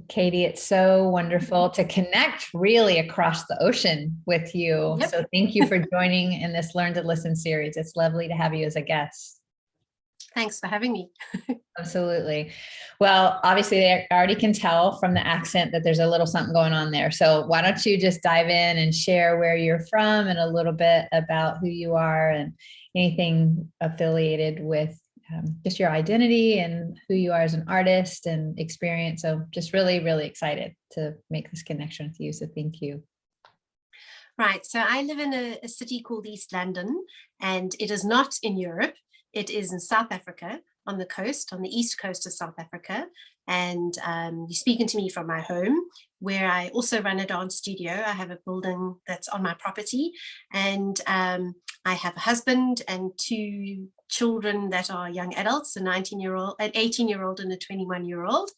Katie, it's so wonderful to connect really across the ocean with you. Yep. So thank you for joining in this Learn to Listen series. It's lovely to have you as a guest. Thanks for having me. Absolutely. Well, obviously they already can tell from the accent that there's a little something going on there. So why don't you just dive in and share where you're from and a little bit about who you are and anything affiliated with just your identity and who you are as an artist and experience. So just really, really excited to make this connection with you. So thank you. Right. So I live in a city called East London, and it is not in Europe. It is in South Africa, on the coast, on the east coast of South Africa. And you're speaking to me from my home, where I also run a dance studio. I have a building that's on my property, and I have a husband and two children that are young adults, a 19-year-old, an 18-year-old and a 21-year-old.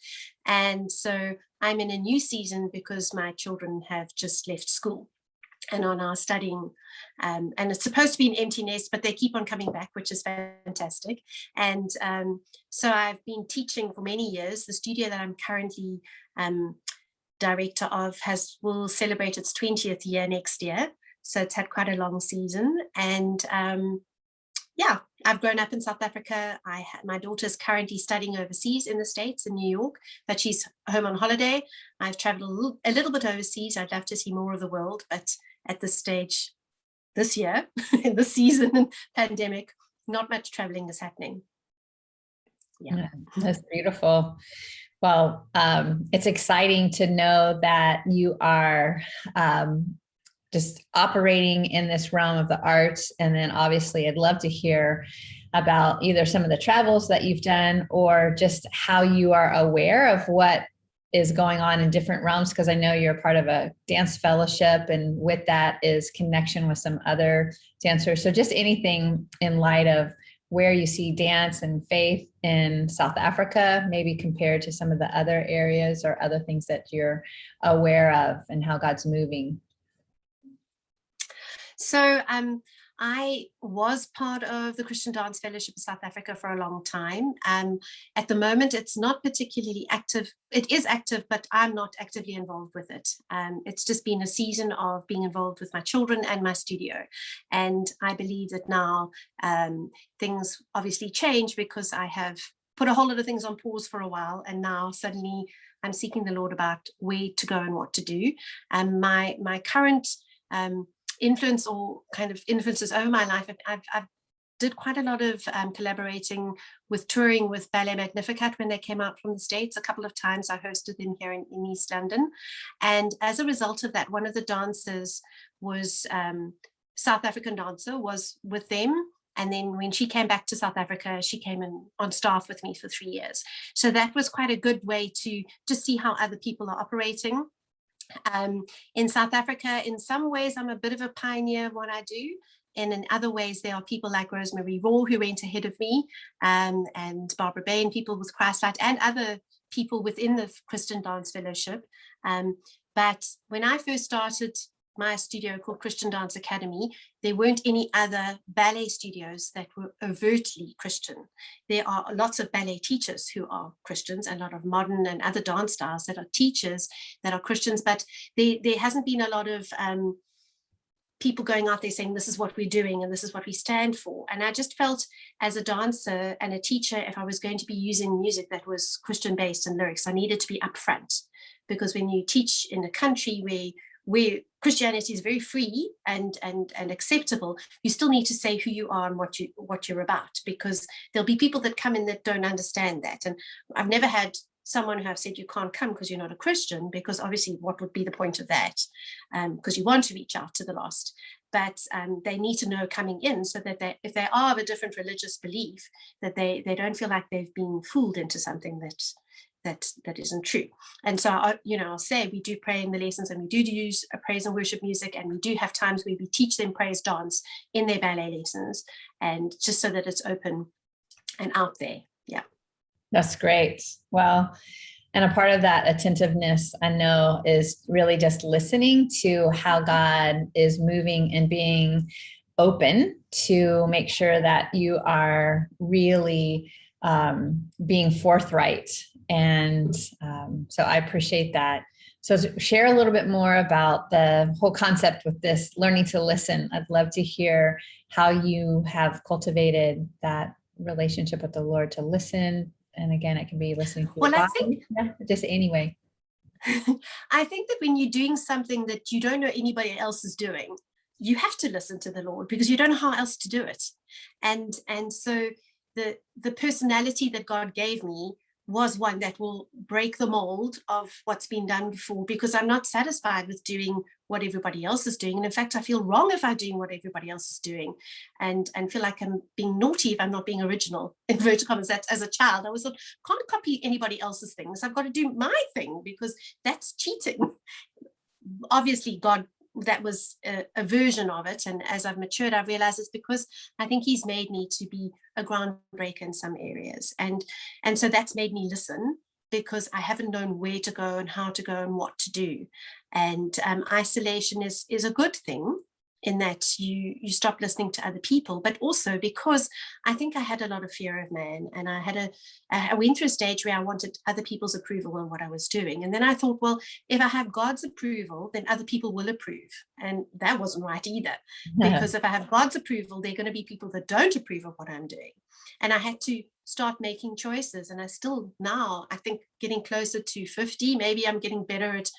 And so I'm in a new season because my children have just left school and are now studying, and it's supposed to be an empty nest, but they keep on coming back, which is fantastic. And so I've been teaching for many years. The studio that I'm currently director of will celebrate its 20th year next year, so it's had quite a long season. And yeah, I've grown up in South Africa. My daughter's currently studying overseas in the States, in New York, but she's home on holiday. I've traveled a little bit overseas. I'd love to see more of the world, but at this stage, this year, in the season and pandemic, not much traveling is happening. Yeah, that's beautiful. Well, it's exciting to know that you are just operating in this realm of the arts. And then obviously I'd love to hear about either some of the travels that you've done or just how you are aware of what is going on in different realms, because I know you're part of a dance fellowship, and with that is connection with some other dancers. So just anything in light of where you see dance and faith in South Africa, maybe compared to some of the other areas or other things that you're aware of and how God's moving. So I was part of the Christian Dance Fellowship of South Africa for a long time. At the moment, it's not particularly active. It is active, but I'm not actively involved with it. It's just been a season of being involved with my children and my studio. And I believe that now things obviously change because I have put a whole lot of things on pause for a while. And now suddenly I'm seeking the Lord about where to go and what to do. And my current influence or kind of influences over my life, I've did quite a lot of collaborating with touring with Ballet Magnificat when they came out from the States. A couple of times I hosted them here in East London. And as a result of that, one of the dancers was South African dancer, was with them. And then when she came back to South Africa, she came in on staff with me for 3 years. So that was quite a good way to just see how other people are operating. In South Africa, in some ways, I'm a bit of a pioneer of what I do. And in other ways, there are people like Rosemary Raw who went ahead of me, and Barbara Bain, people with Christlight, and other people within the Christian Dance Fellowship. But when I first started my studio called Christian Dance Academy, there weren't any other ballet studios that were overtly Christian. There are lots of ballet teachers who are Christians, and a lot of modern and other dance styles that are teachers that are Christians, but there hasn't been a lot of people going out there saying, this is what we're doing and this is what we stand for. And I just felt as a dancer and a teacher, if I was going to be using music that was Christian based and lyrics, I needed to be upfront, because when you teach in a country where Christianity is very free and acceptable, you still need to say who you are and what you're about, because there'll be people that come in that don't understand that. And I've never had someone who have said you can't come because you're not a Christian, because obviously what would be the point of that? Because you want to reach out to the lost. But they need to know coming in, so that if they are of a different religious belief, that they don't feel like they've been fooled into something that isn't true. And so I'll say we do pray in the lessons, and we do use a praise and worship music, and we do have times where we teach them praise dance in their ballet lessons, and just so that it's open and out there. Yeah, that's great. Well, and a part of that attentiveness, I know, is really just listening to how God is moving and being open to make sure that you are really being forthright. And so I appreciate that. So share a little bit more about the whole concept with this learning to listen. I'd love to hear how you have cultivated that relationship with the Lord to listen. And again, it can be listening to your body, just anyway. I think that when you're doing something that you don't know anybody else is doing, you have to listen to the Lord because you don't know how else to do it. And so the personality that God gave me was one that will break the mold of what's been done before, because I'm not satisfied with doing what everybody else is doing. And in fact, I feel wrong if I'm doing what everybody else is doing, and feel like I'm being naughty if I'm not being original, in inverted commas. That as a child, I was like, can't copy anybody else's things. I've got to do my thing because that's cheating. Obviously, God, that was a version of it. And as I've matured, I've realized it's because I think he's made me to be a groundbreaker in some areas. And so that's made me listen, because I haven't known where to go and how to go and what to do. And isolation is a good thing, in that you stop listening to other people, but also because I think I had a lot of fear of man, and I went through a stage where I wanted other people's approval on what I was doing. And then I thought, well, if I have God's approval, then other people will approve. And that wasn't right either, because if I have God's approval, there are going to be people that don't approve of what I'm doing. And I had to start making choices. And I still now, I think, getting closer to 50, maybe I'm getting better at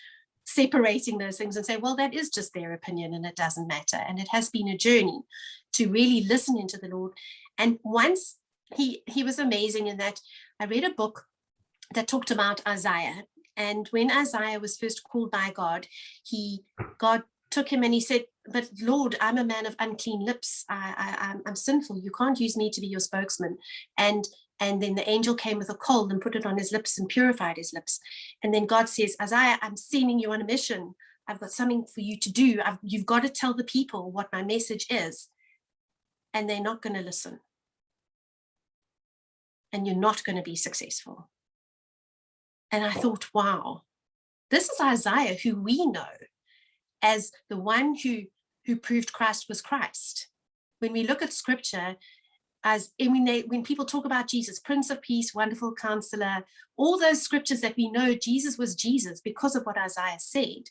separating those things and say, well, that is just their opinion and it doesn't matter. And it has been a journey to really listen into the Lord. And once he was amazing in that I read a book that talked about Isaiah. And when Isaiah was first called by God, God took him and he said, but Lord, I'm a man of unclean lips. I'm sinful. You can't use me to be your spokesman. And then the angel came with a coal and put it on his lips and purified his lips. And then God says, Isaiah, I'm sending you on a mission. I've got something for you to do. You've got to tell the people what my message is. And they're not going to listen. And you're not going to be successful. And I thought, wow, this is Isaiah, who we know as the one who proved Christ was Christ. When we look at scripture, when people talk about Jesus, Prince of Peace, Wonderful Counselor, all those scriptures that we know Jesus was Jesus because of what Isaiah said.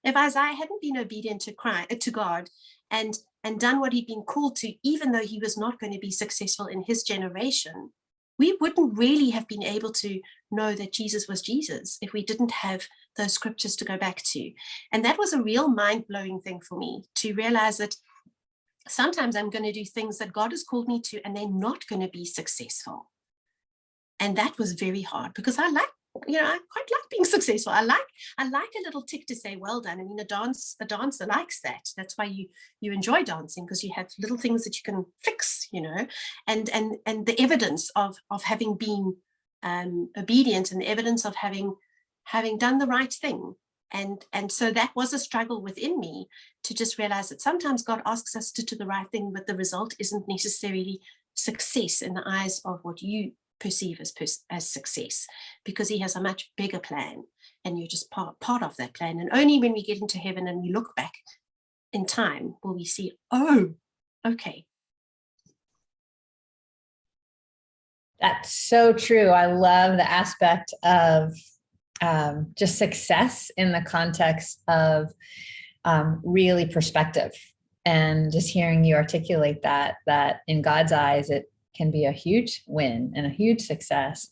If Isaiah hadn't been obedient to God and done what he'd been called to, even though he was not going to be successful in his generation, we wouldn't really have been able to know that Jesus was Jesus if we didn't have those scriptures to go back to. And that was a real mind-blowing thing for me, to realize that sometimes I'm going to do things that God has called me to, and they're not going to be successful. And that was very hard, because I quite like being successful. I like a little tick to say, well done. I mean, a dancer likes that. That's why you enjoy dancing, because you have little things that you can fix, and the evidence of having been obedient, and the evidence of having done the right thing. And so that was a struggle within me, to just realize that sometimes God asks us to do the right thing, but the result isn't necessarily success in the eyes of what you perceive as success, because he has a much bigger plan, and you're just part of that plan. And only when we get into heaven and we look back in time will we see, oh, okay. That's so true. I love the aspect of just success in the context of really perspective, and just hearing you articulate that in God's eyes, it can be a huge win and a huge success.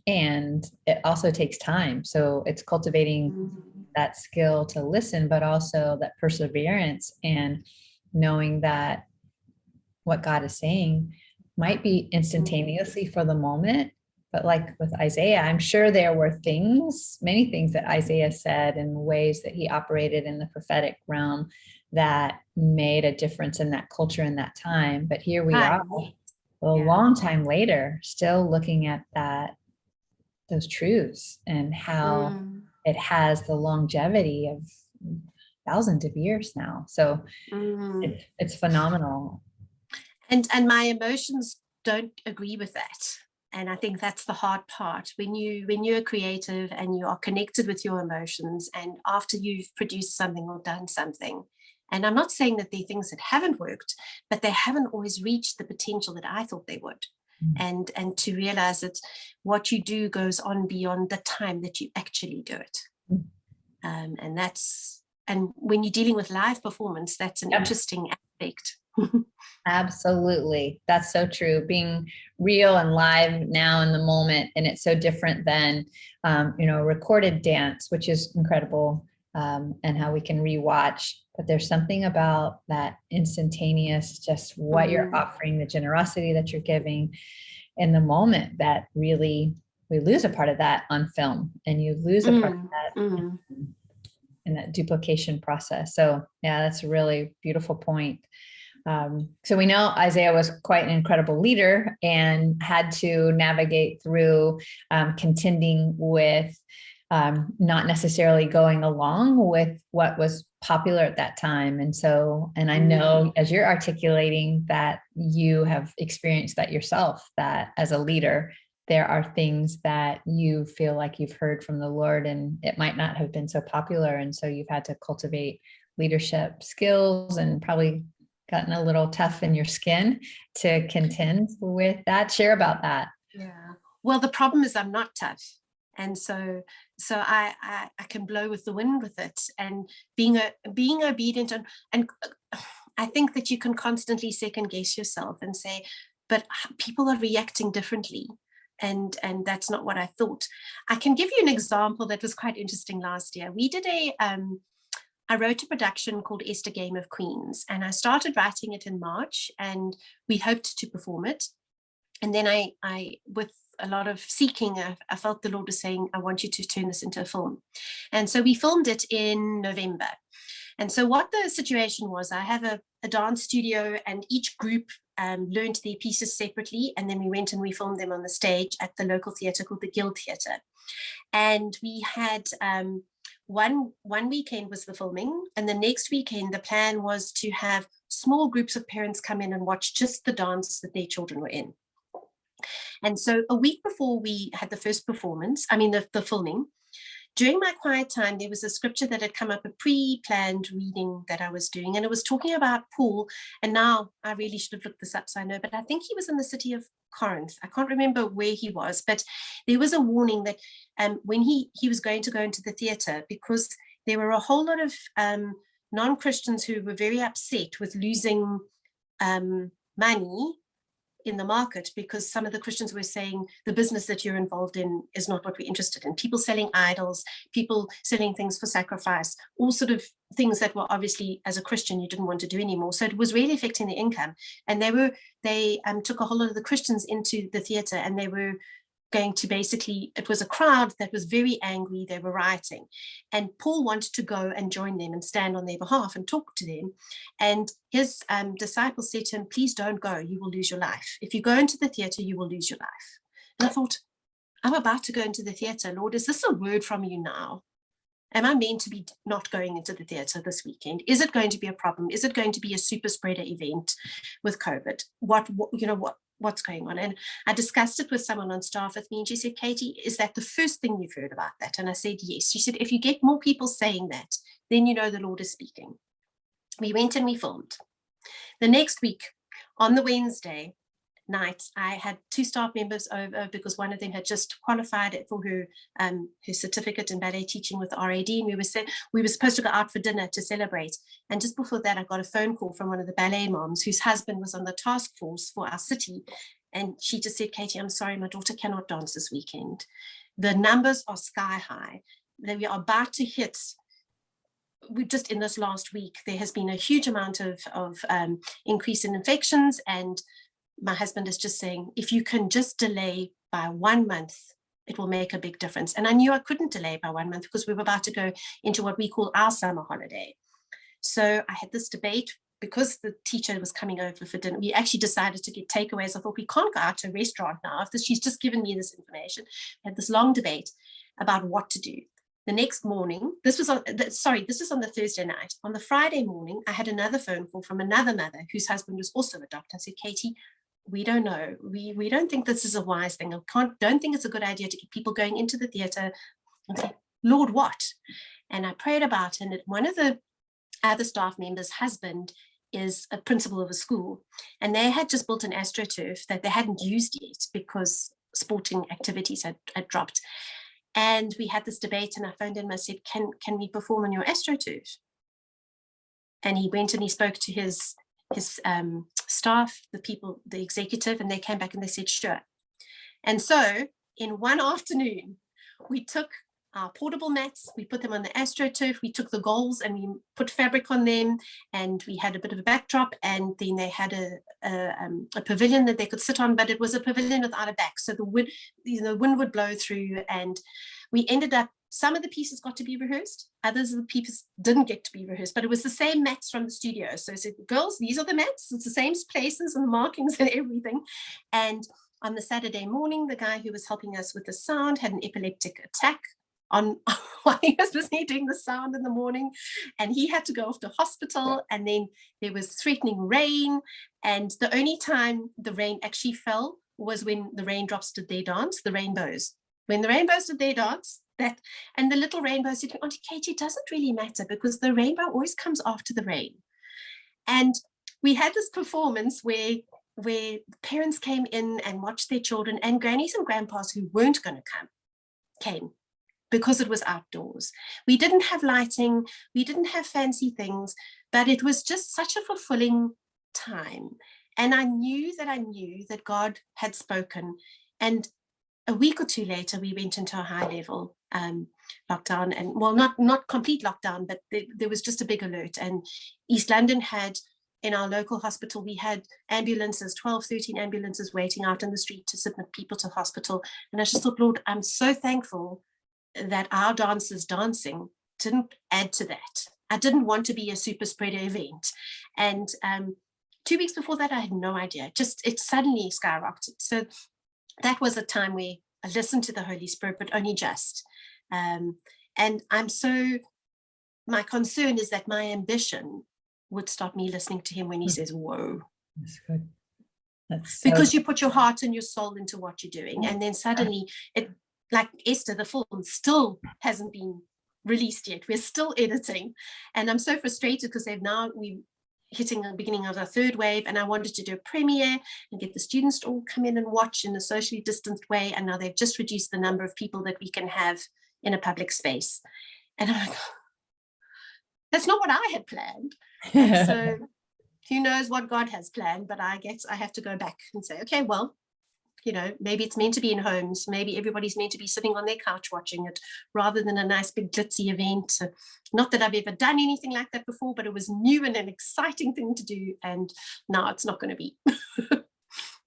And it also takes time. So it's cultivating that skill to listen, but also that perseverance, and knowing that what God is saying might be instantaneously for the moment. But like with Isaiah, I'm sure there were many things that Isaiah said, and ways that he operated in the prophetic realm that made a difference in that culture in that time. But here we are, a long time later, still looking at those truths, and how it has the longevity of thousands of years now. So it's phenomenal. And my emotions don't agree with that. And I think that's the hard part, when you're creative and you are connected with your emotions, and after you've produced something or done something. And I'm not saying that there are things that haven't worked, but they haven't always reached the potential that I thought they would. and to realize that what you do goes on beyond the time that you actually do it. And when you're dealing with live performance, that's an interesting aspect. Absolutely. That's so true. Being real and live now in the moment. And it's so different than, recorded dance, which is incredible, and how we can rewatch. But there's something about that instantaneous, just what you're offering, the generosity that you're giving in the moment, that really, we lose a part of that on film, and you lose a part of that in that duplication process. So yeah, that's a really beautiful point. So we know Isaiah was quite an incredible leader and had to navigate through contending with not necessarily going along with what was popular at that time. And I know, as you're articulating, that you have experienced that yourself, that as a leader, there are things that you feel like you've heard from the Lord, and it might not have been so popular. And so you've had to cultivate leadership skills and probably gotten a little tough in your skin to contend with that. Share about that. Yeah. Well, the problem is I'm not tough. And so I can blow with the wind with it, and being obedient. And I think that you can constantly second guess yourself and say, but people are reacting differently. And that's not what I thought. I can give you an example that was quite interesting last year. We did I wrote a production called Esther Game of Queens, and I started writing it in March, and we hoped to perform it. And then I with a lot of seeking, I felt the Lord was saying, I want you to turn this into a film. And so we filmed it in November. And so what the situation was, I have a dance studio, and each group learned their pieces separately. And then we went and we filmed them on the stage at the local theatre called the Guild Theatre. And we had one weekend was the filming, and the next weekend the plan was to have small groups of parents come in and watch just the dance that their children were in. And so a week before we had the first performance, the filming, during my quiet time, there was a scripture that had come up, a pre-planned reading that I was doing, and it was talking about Paul. And now I really should have looked this up so I know, but I think he was in the city of Corinth. I can't remember where he was, but there was a warning that when he was going to go into the theatre, because there were a whole lot of non-Christians who were very upset with losing money in the market, because some of the Christians were saying the business that you're involved in is not what we're interested in. People selling idols, people selling things for sacrifice, all sort of things that were obviously, as a Christian, you didn't want to do anymore. So it was really affecting the income. And they took a whole lot of the Christians into the theatre, and they were going to it was a crowd that was very angry. They were rioting, and Paul wanted to go and join them and stand on their behalf and talk to them. And his disciples said to him, please don't go, you will lose your life. If you go into the theatre, you will lose your life. And I thought, I'm about to go into the theatre. Lord, is this a word from you now? Am I meant to be not going into the theatre this weekend? Is it going to be a problem? Is it going to be a super spreader event with COVID? What's going on? And I discussed it with someone on staff with me, and she said, Kati, is that the first thing you've heard about that? And I said, yes. She said, if you get more people saying that, then you know the Lord is speaking. We went and we filmed. The next week, on the Wednesday night, I had 2 staff members over, because one of them had just qualified for her certificate in ballet teaching with RAD, and we were supposed to go out for dinner to celebrate. And just before that, I got a phone call from one of the ballet moms whose husband was on the task force for our city, and she just said, Kati, I'm sorry, my daughter cannot dance this weekend. The numbers are sky high. We are about to hit. Just in this last week, there has been a huge amount of increase in infections, and my husband is just saying, if you can just delay by 1 month, it will make a big difference. And I knew I couldn't delay by 1 month, because we were about to go into what we call our summer holiday. So I had this debate, because the teacher was coming over for dinner. We actually decided to get takeaways. I thought, we can't go out to a restaurant now. She's just given me this information. I had this long debate about what to do. The next morning, this was on the Thursday night. On the Friday morning, I had another phone call from another mother whose husband was also a doctor. I said, Kati, we don't know. We don't think this is a wise thing. Don't think it's a good idea to get people going into the theatre. I said, Lord, what? And I prayed about it. And one of the other staff members' husband is a principal of a school, and they had just built an AstroTurf that they hadn't used yet because sporting activities had dropped. And we had this debate, and I phoned him and I said, can we perform on your AstroTurf? And he went and he spoke to his staff, the executive, and they came back and they said, sure. And so in one afternoon, we took our portable mats, we put them on the AstroTurf, we took the goals and we put fabric on them, and we had a bit of a backdrop, and then they had a pavilion that they could sit on, but it was a pavilion without a back, so the wind would blow through, and we ended up, some of the pieces got to be rehearsed, others of the pieces didn't get to be rehearsed, but it was the same mats from the studio. So I said, girls, these are the mats, it's the same places and the markings and everything. And on the Saturday morning, the guy who was helping us with the sound had an epileptic attack on while he was busy doing the sound in the morning, and he had to go off to hospital, and then there was threatening rain, and the only time the rain actually fell was when the raindrops did their dance, the rainbows. When the rainbows did their dance, and the little rainbow said, Auntie Kati, it doesn't really matter because the rainbow always comes after the rain. And we had this performance where parents came in and watched their children, and grannies and grandpas who weren't going to come came, because it was outdoors. We didn't have lighting, we didn't have fancy things, but it was just such a fulfilling time. And I knew that God had spoken. And a week or two later, we went into a high level lockdown, and well, not complete lockdown, but there was just a big alert. And East London had, in our local hospital, we had ambulances, 12, 13 ambulances waiting out in the street to submit people to hospital. And I just thought, Lord, I'm so thankful that our dancers dancing didn't add to that. I didn't want to be a super spreader event. And 2 weeks before that, I had no idea. It suddenly skyrocketed. So that was a time where I listened to the Holy Spirit, but only just. And my concern is that my ambition would stop me listening to him when he says, whoa. That's good. Because you put your heart and your soul into what you're doing. And then suddenly like Esther, the film still hasn't been released yet. We're still editing. And I'm so frustrated because we're hitting the beginning of our third wave, and I wanted to do a premiere and get the students to all come in and watch in a socially distanced way. And now they've just reduced the number of people that we can have in a public space. And I'm like, that's not what I had planned. And so who knows what God has planned, but I guess I have to go back and say, okay, well, maybe it's meant to be in homes. Maybe everybody's meant to be sitting on their couch watching it rather than a nice big glitzy event. Not that I've ever done anything like that before, but it was new and an exciting thing to do. And now it's not going to be.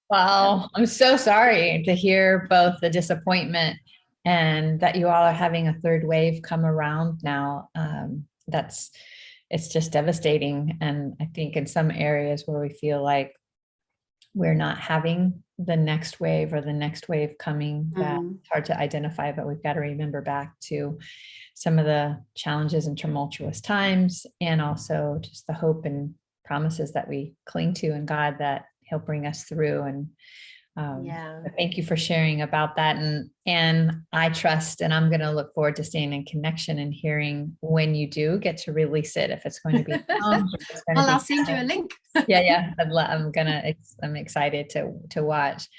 Well, I'm so sorry to hear both the disappointment and that you all are having a third wave come around now. It's just devastating. And I think in some areas where we feel like we're not having the next wave or the next wave coming, that it's hard to identify, but we've got to remember back to some of the challenges and tumultuous times, and also just the hope and promises that we cling to in God, that he'll bring us through. And thank you for sharing about that. And I trust, and I'm going to look forward to staying in connection and hearing when you do get to release it, if it's going to be I'll send you a link. I'm excited to watch,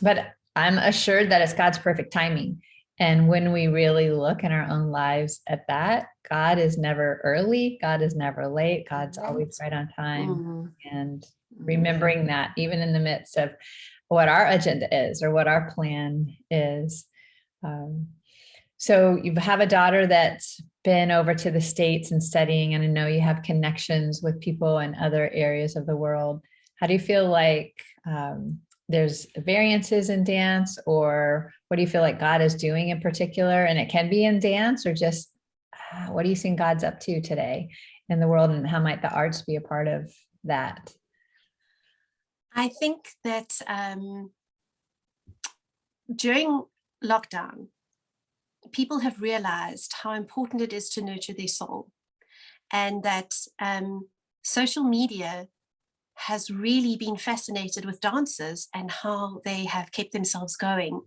but I'm assured that it's God's perfect timing. And when we really look in our own lives at that, God is never early, God is never late, God's always right on time. And remembering that even in the midst of what our agenda is or what our plan is. So you have a daughter that's been over to the States and studying, and I know you have connections with people in other areas of the world. How do you feel like there's variances in dance, or what do you feel like God is doing in particular? And it can be in dance, or just what do you think God's up to today in the world, and how might the arts be a part of that? I think that during lockdown, people have realized how important it is to nurture their soul, and that social media has really been fascinated with dancers and how they have kept themselves going.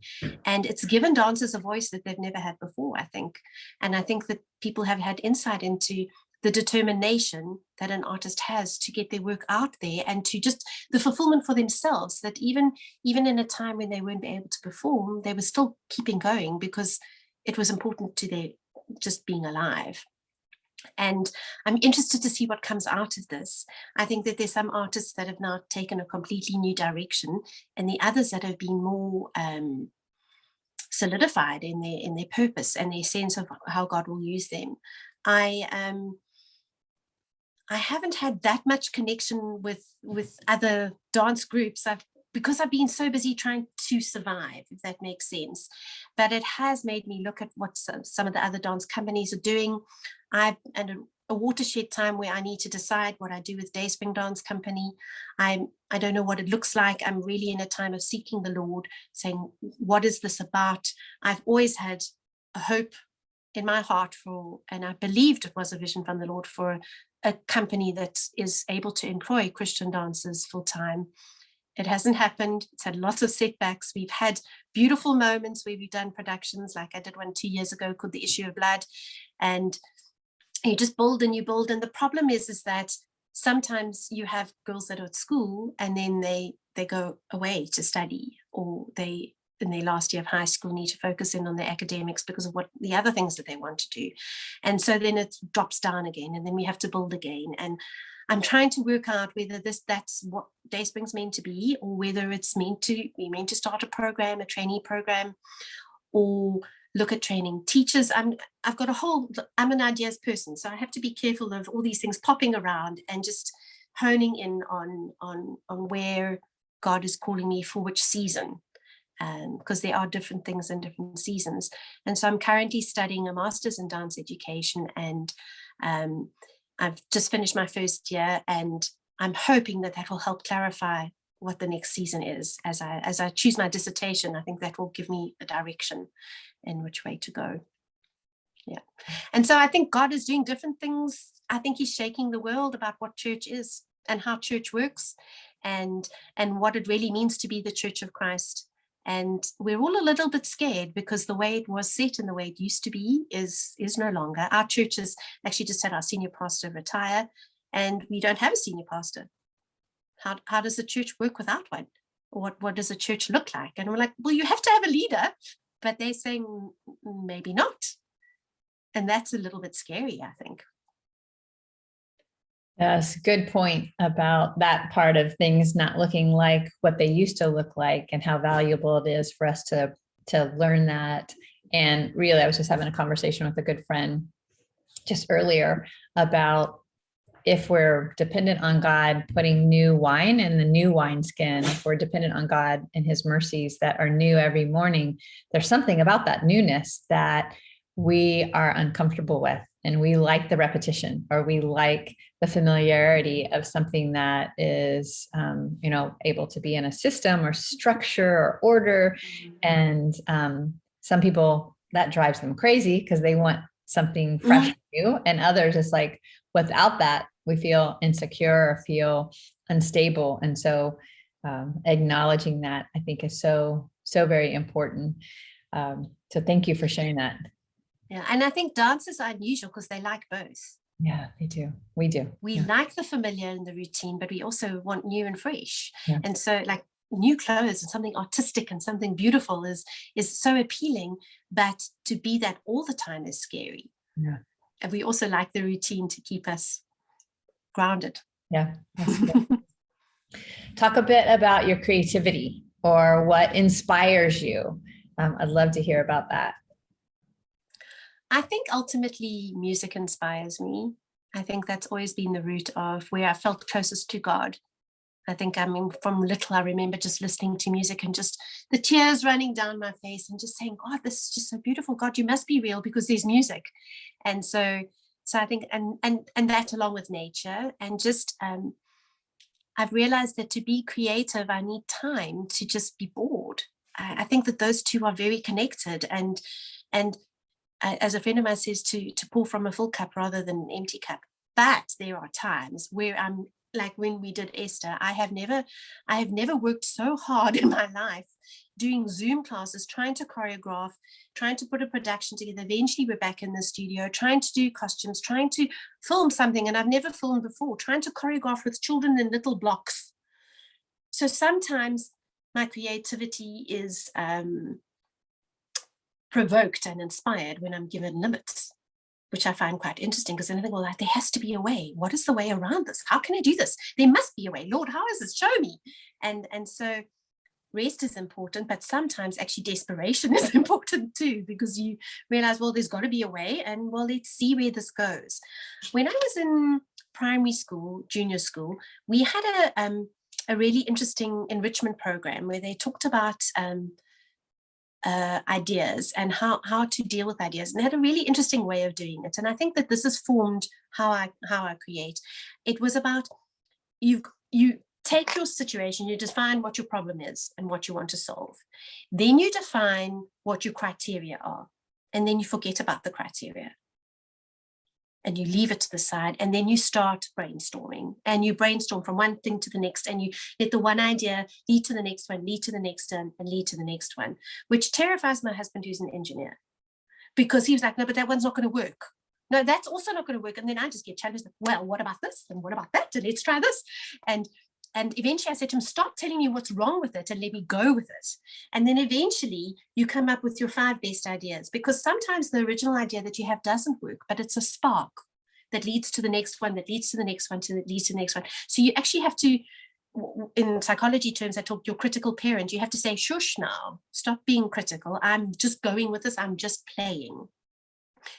And it's given dancers a voice that they've never had before, I think. And I think that people have had insight into the determination that an artist has to get their work out there, and to just the fulfillment for themselves, that even in a time when they weren't able to perform, they were still keeping going because it was important to their just being alive. And I'm interested to see what comes out of this. I think that there's some artists that have now taken a completely new direction, and the others that have been more solidified in their purpose and their sense of how God will use them. I haven't had that much connection with other dance groups. Because I've been so busy trying to survive, if that makes sense. But it has made me look at what some of the other dance companies are doing. I've at a watershed time where I need to decide what I do with DaySpring Dance Company. I don't know what it looks like. I'm really in a time of seeking the Lord, saying, what is this about? I've always had a hope in my heart for, and I believed it was a vision from the Lord for a company that is able to employ Christian dancers full time. It hasn't happened. It's had lots of setbacks. We've had beautiful moments where we've done productions, like I did one 2 years ago called The Issue of Blood. And you just build and you build. And the problem is that sometimes you have girls that are at school and then they go away to study, or they, in their last year of high school, need to focus in on their academics because of what the other things that they want to do. And so then it drops down again, and then we have to build again. And I'm trying to work out whether that's what DaySpring's meant to be, or whether it's meant to start a program, a trainee program, or look at training teachers. I'm an ideas person, so I have to be careful of all these things popping around and just honing in on where God is calling me for which season, because there are different things in different seasons. And so I'm currently studying a master's in dance education, and I've just finished my first year, and I'm hoping that will help clarify what the next season is. As I choose my dissertation, I think that will give me a direction in which way to go. Yeah. And so I think God is doing different things. I think he's shaking the world about what church is and how church works, and what it really means to be the Church of Christ. And we're all a little bit scared because the way it was set and the way it used to be is no longer. Our church has actually just had our senior pastor retire, and we don't have a senior pastor. How does the church work without one? Or what does a church look like? And we're like, well, you have to have a leader, but they're saying maybe not. And that's a little bit scary, I think. Yes, good point about that part of things not looking like what they used to look like, and how valuable it is for us to learn that. And really, I was just having a conversation with a good friend just earlier about, if we're dependent on God putting new wine in the new wineskin, if we're dependent on God and his mercies that are new every morning, there's something about that newness that we are uncomfortable with, and we like the repetition, or we like the familiarity of something that is, able to be in a system or structure or order. And some people, that drives them crazy because they want something fresh and new, and others, it's like, without that, we feel insecure or feel unstable. And so acknowledging that, I think, is so very important. So thank you for sharing that. Yeah, and I think dancers are unusual because they like both. Yeah, they do. We do. We like the familiar and the routine, but we also want new and fresh. Yeah. And so, like, new clothes and something artistic and something beautiful is so appealing, but to be that all the time is scary. Yeah. And we also like the routine to keep us grounded. Yeah. Talk a bit about your creativity, or what inspires you. I'd love to hear about that. I think ultimately music inspires me. I think that's always been the root of where I felt closest to God. I think, from little, I remember just listening to music and just the tears running down my face and just saying, God, this is just so beautiful. God, you must be real because there's music. And so I think, and that along with nature, and just, I've realized that to be creative, I need time to just be bored. I think that those two are very connected. And as a friend of mine says, to pour from a full cup rather than an empty cup. But there are times where I'm like when we did Esther, I have never worked so hard in my life doing Zoom classes, trying to choreograph, trying to put a production together. Eventually we're back in the studio, trying to do costumes, trying to film something, and I've never filmed before, trying to choreograph with children in little blocks. So sometimes my creativity is provoked and inspired when I'm given limits, which I find quite interesting, because then I think, well, like, there has to be a way. What is the way around this? How can I do this? There must be a way. Lord, how is this? Show me. And so rest is important, but sometimes actually desperation is important too, because you realize, well, there's got to be a way, and well, let's see where this goes. When I was in primary school, junior school, we had a really interesting enrichment program where they talked about ideas and how to deal with ideas, and they had a really interesting way of doing it. And I think that this has formed how I create. It was about you take your situation, you define what your problem is and what you want to solve. Then you define what your criteria are, and then you forget about the criteria and you leave it to the side, and then you start brainstorming, and you brainstorm from one thing to the next, and you let the one idea lead to the next one, lead to the next one, and lead to the next one, which terrifies my husband, who's an engineer, because he was like, no, but that one's not going to work. No, that's also not going to work. And then I just get challenged, like, well, what about this? And what about that? And let's try this. And eventually I said to him, stop telling me what's wrong with it and let me go with it. And then eventually you come up with your 5 best ideas, because sometimes the original idea that you have doesn't work, but it's a spark that leads to the next one, that leads to the next one, that leads to the next one. So you actually have to, in psychology terms, I talk your critical parent, you have to say, shush now, stop being critical. I'm just going with this. I'm just playing.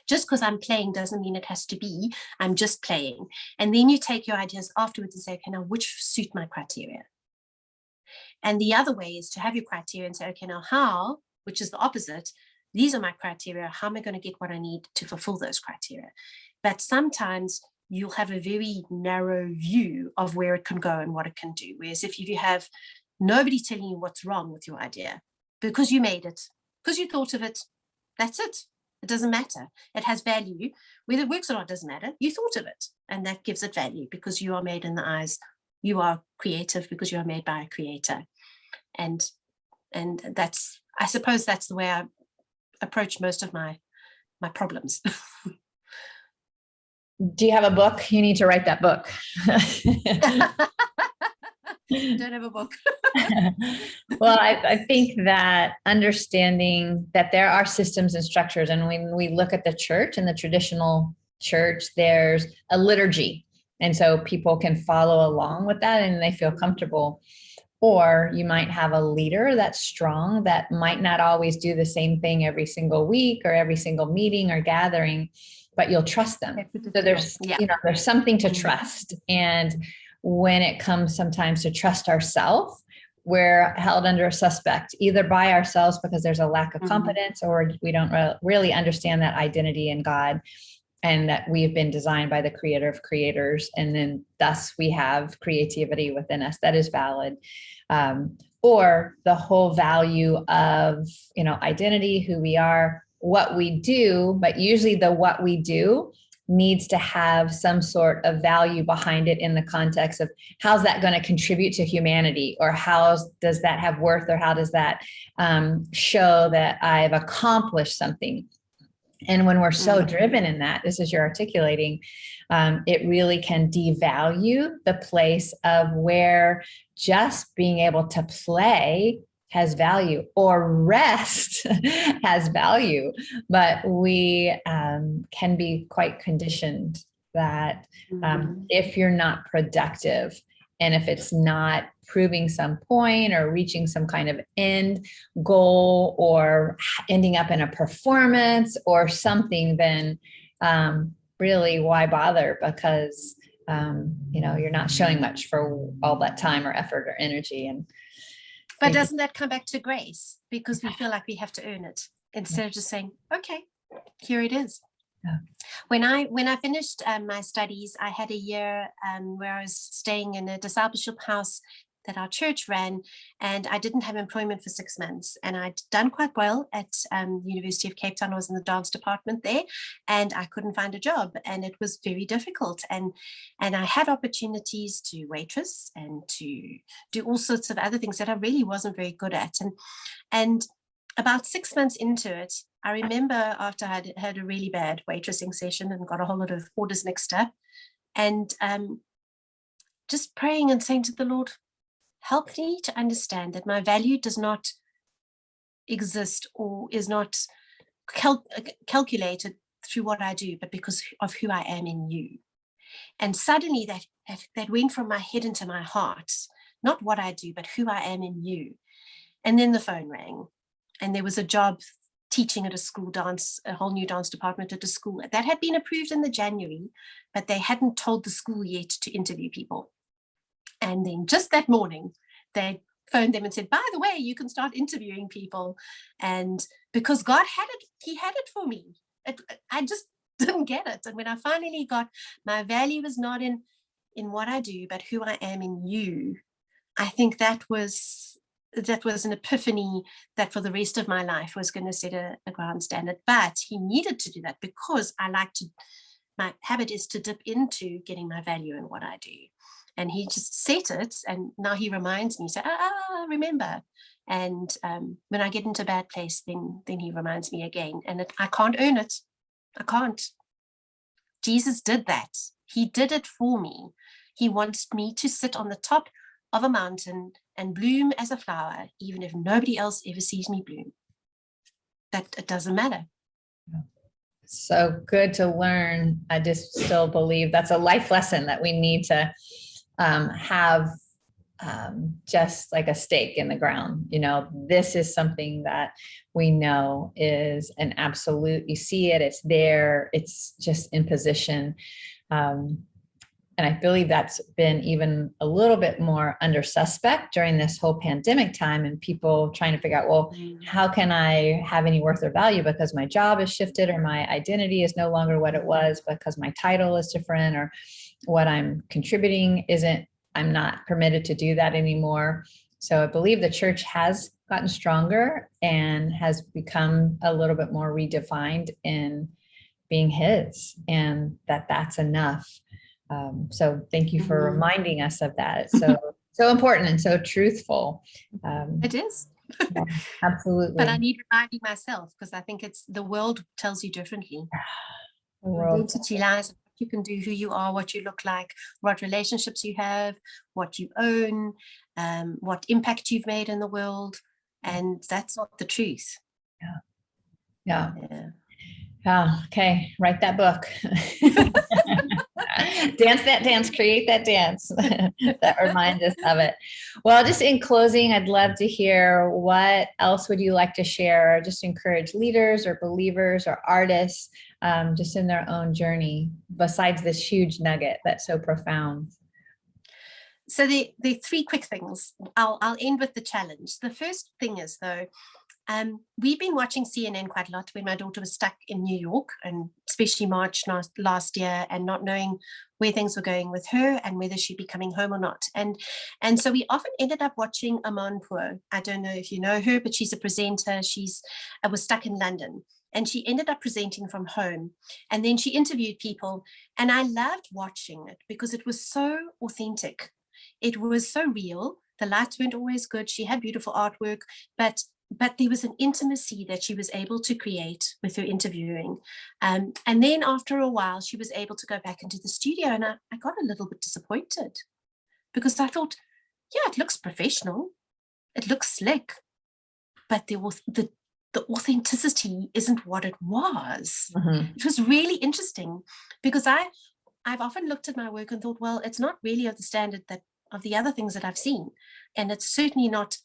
Just because I'm playing doesn't mean it has to be. I'm just playing. And then you take your ideas afterwards and say, okay, now which suit my criteria? And the other way is to have your criteria and say, okay, now how, which is the opposite, these are my criteria. How am I going to get what I need to fulfill those criteria? But sometimes you'll have a very narrow view of where it can go and what it can do. Whereas if you have nobody telling you what's wrong with your idea, because you made it, because you thought of it, that's it. It doesn't matter. It has value. Whether it works or not doesn't matter. You thought of it, and that gives it value, because you are made in the eyes. You are creative because you are made by a creator. And that's, I suppose that's the way I approach most of my problems. Do you have a book? You need to write that book. Don't have a book. Well, I think that understanding that there are systems and structures, and when we look at the church and the traditional church, there's a liturgy. And so people can follow along with that and they feel comfortable. Or you might have a leader that's strong that might not always do the same thing every single week or every single meeting or gathering, but you'll trust them. So there's, there's something to trust. And when it comes sometimes to trust ourselves, we're held under a suspect, either by ourselves because there's a lack of competence, or we don't really understand that identity in God, and that we've been designed by the creator of creators. And then thus we have creativity within us that is valid. Or the whole value of, identity, who we are, what we do, but usually the what we do needs to have some sort of value behind it in the context of how's that going to contribute to humanity, or how does that have worth, or how does that show that I've accomplished something. And when we're so driven in that, just as you're articulating, it really can devalue the place of where just being able to play has value, or rest has value. But we can be quite conditioned that if you're not productive, and if it's not proving some point or reaching some kind of end goal or ending up in a performance or something, then really why bother? Because you're not showing much for all that time or effort or energy. But doesn't that come back to grace? Because we feel like we have to earn it instead of just saying, okay, here it is. Yeah. When I finished my studies, I had a year where I was staying in a discipleship house that our church ran, and I didn't have employment for 6 months. And I'd done quite well at University of Cape Town. I was in the dance department there, and I couldn't find a job, and it was very difficult. And I had opportunities to waitress and to do all sorts of other things that I really wasn't very good at. And about 6 months into it, I remember after I had a really bad waitressing session and got a whole lot of orders mixed up, and just praying and saying to the Lord, help me to understand that my value does not exist or is not calculated through what I do, but because of who I am in you. And suddenly that went from my head into my heart, not what I do, but who I am in you. And then the phone rang, and there was a job teaching at a school dance, a whole new dance department at a school that had been approved in the January, but they hadn't told the school yet to interview people. And then just that morning, they phoned them and said, by the way, you can start interviewing people. And because God had it, he had it for me. I just didn't get it. And when I finally got my value is not in what I do, but who I am in you, I think that was an epiphany that for the rest of my life was going to set a ground standard. But he needed to do that because my habit is to dip into getting my value in what I do. And he just set it, and now he reminds me, remember. And when I get into a bad place, then he reminds me again. And I can't earn it. I can't. Jesus did that. He did it for me. He wants me to sit on the top of a mountain and bloom as a flower, even if nobody else ever sees me bloom. That it doesn't matter. So good to learn. I just still believe that's a life lesson that we need to have just like a stake in the ground. This is something that we know is an absolute, you see it, it's there, it's just in position. And I believe that's been even a little bit more under suspect during this whole pandemic time, and people trying to figure out, well, how can I have any worth or value because my job has shifted, or my identity is no longer what it was because my title is different, or what I'm contributing I'm not permitted to do that anymore. So I believe the church has gotten stronger and has become a little bit more redefined in being his, and that's enough. So thank you for reminding us of that. It's so important and so truthful. It is. Yeah, absolutely. But I need reminding myself, because I think the world tells you differently. Identity lies in what you can do, who you are, what you look like, what relationships you have, what you own, what impact you've made in the world. And that's not the truth. Yeah. Oh, okay. Write that book. Dance that dance, create that dance. That reminds us of it. Well, just in closing, I'd love to hear what else would you like to share, or just encourage leaders or believers or artists just in their own journey, besides this huge nugget that's so profound. So the three quick things. I'll end with the challenge. The first thing is, though, we've been watching CNN quite a lot when my daughter was stuck in New York, and especially March last year, and not knowing where things were going with her and whether she'd be coming home or not. And so we often ended up watching Amanpour. I don't know if you know her, but she's a presenter. I was stuck in London, and she ended up presenting from home. And then she interviewed people, and I loved watching it because it was so authentic. It was so real. The lights weren't always good. She had beautiful artwork, but there was an intimacy that she was able to create with her interviewing. And then after a while, she was able to go back into the studio, and I got a little bit disappointed, because I thought, yeah, it looks professional. It looks slick, but the authenticity isn't what it was. Mm-hmm. It was really interesting, because I've often looked at my work and thought, well, it's not really of the standard of the other things that I've seen. And it's certainly not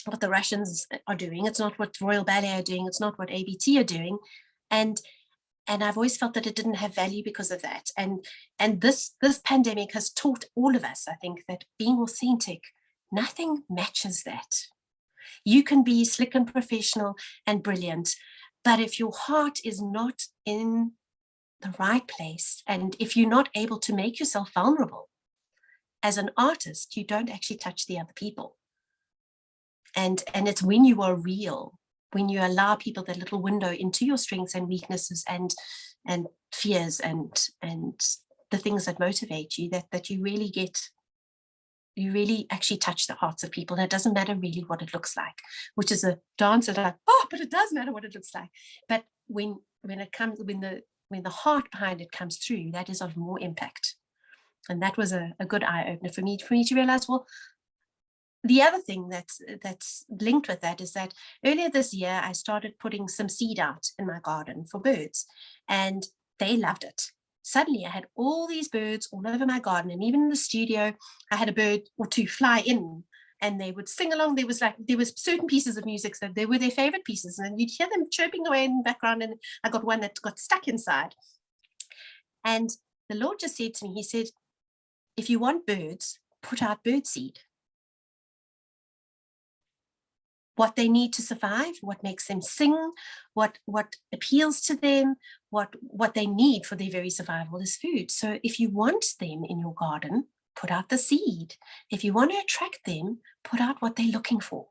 what the Russians are doing. It's not what Royal Ballet are doing. It's not what ABT are doing. And I've always felt that it didn't have value because of that. And this pandemic has taught all of us, I think, that being authentic, nothing matches that. You can be slick and professional and brilliant, but if your heart is not in the right place, and if you're not able to make yourself vulnerable, as an artist, you don't actually touch the other people. And it's when you are real, when you allow people that little window into your strengths and weaknesses and fears and the things that motivate you, that you really actually touch the hearts of people. And it doesn't matter really what it looks like, which is a dancer like, oh, but it does matter what it looks like. But when the heart behind it comes through, that is of more impact. And that was a good eye opener for me to realize, well, the other thing that's linked with that is that earlier this year, I started putting some seed out in my garden for birds, and they loved it. Suddenly I had all these birds all over my garden, and even in the studio, I had a bird or two fly in and they would sing along. There was certain pieces of music that they were their favorite pieces, and you'd hear them chirping away in the background. And I got one that got stuck inside. And the Lord just said to me, he said, if you want birds, put out bird seed. What they need to survive, what makes them sing, what appeals to them, what they need for their very survival is food. So if you want them in your garden, put out the seed. If you want to attract them, put out what they're looking for.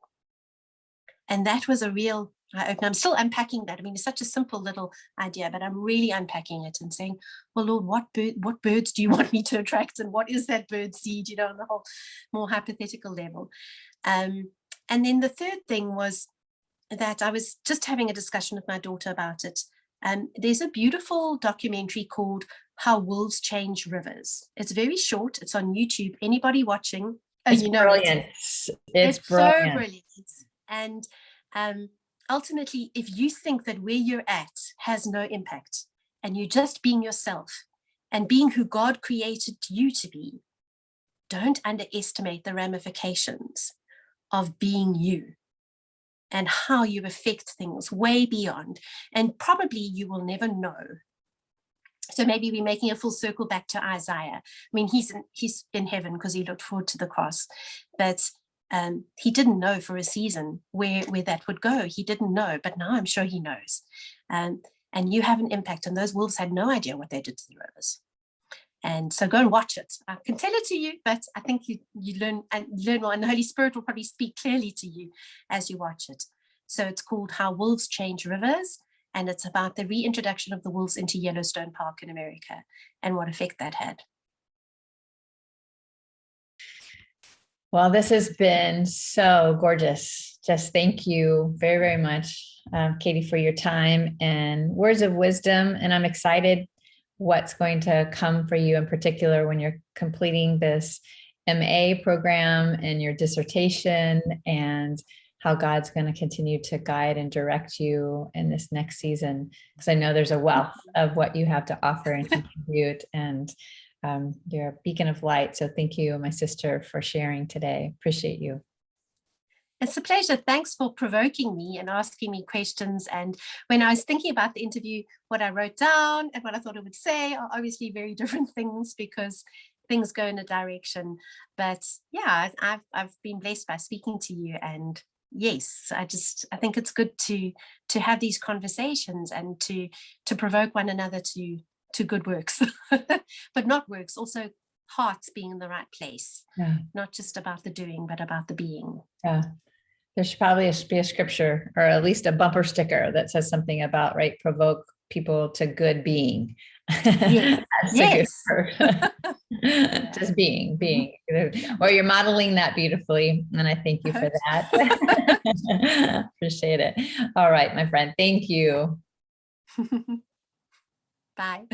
And that was a real eye-opener. I'm still unpacking that. I mean, it's such a simple little idea, but I'm really unpacking it and saying, well, Lord, what birds do you want me to attract? And what is that bird seed, on the whole more hypothetical level. And then the third thing was that I was just having a discussion with my daughter about it. There's a beautiful documentary called How Wolves Change Rivers. It's very short. It's on YouTube. Anybody watching? It's brilliant. It's brilliant. So brilliant. And ultimately, if you think that where you're at has no impact and you're just being yourself and being who God created you to be, don't underestimate the ramifications of being you and how you affect things way beyond. And probably you will never know. So maybe we're making a full circle back to Isaiah. I mean, he's in heaven because he looked forward to the cross, but he didn't know for a season where that would go. He didn't know, but now I'm sure he knows. And you have an impact, and those wolves had no idea what they did to the rivers. And so go and watch it. I can tell it to you, but I think you learn more, and the Holy Spirit will probably speak clearly to you as you watch it. So it's called How Wolves Change Rivers, and it's about the reintroduction of the wolves into Yellowstone Park in America and what effect that had. Well, this has been so gorgeous. Just thank you very, very much, Kati, for your time and words of wisdom. And I'm excited what's going to come for you in particular when you're completing this MA program and your dissertation, and how God's going to continue to guide and direct you in this next season. Because I know there's a wealth of what you have to offer and contribute, and you're a beacon of light. So thank you, my sister, for sharing today. Appreciate you. It's a pleasure. Thanks for provoking me and asking me questions. And when I was thinking about the interview, what I wrote down and what I thought it would say are obviously very different things, because things go in a direction. But yeah, I've been blessed by speaking to you. And yes, I think it's good to have these conversations and to provoke one another to good works, but not works, also hearts being in the right place. Yeah. Not just about the doing, but about the being. Yeah. There should probably be a scripture, or at least a bumper sticker that says something about, right, provoke people to good being. Yes. Yes. Just being. Well, you're modeling that beautifully, and I thank you for that. Appreciate it. All right, my friend. Thank you. Bye.